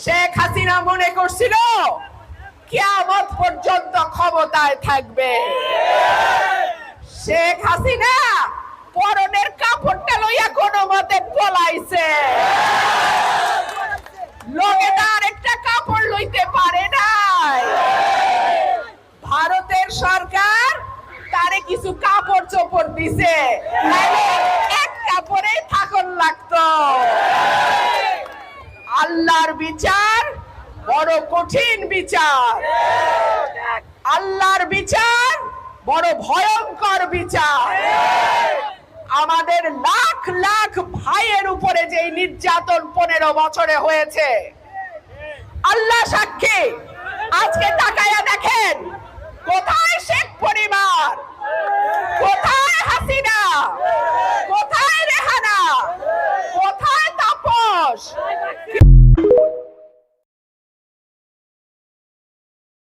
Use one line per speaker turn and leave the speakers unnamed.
শেখ হাসিনা মনে করছিল কিয়ামত পর্যন্ত ক্ষমতায় থাকবে। শেখ হাসিনা পরনের কাপড়টা লইয়া কোনো মতে পলাইছে। লোকে তার একটা কাপড় লইতে পারে নাই। ভারতের সরকার তারে কিছু কাপড় চোপড় দিছে, এক কাপড়ে থাকন লাগতো। আল্লাহর বিচার বড় কঠিন বিচার, আল্লাহর বিচার বড় ভয়ঙ্কর বিচার। আমাদের লাখ লাখ ভাইয়ের উপরে যে নির্যাতন 15 বছরে হয়েছে, আল্লাহ সাক্ষী। আজকে তাকায়া দেখেন, কোথায় শেখ পরিবার, কোথায় হাসিনা, কোথায় রেহানা, কোথায় তাপস।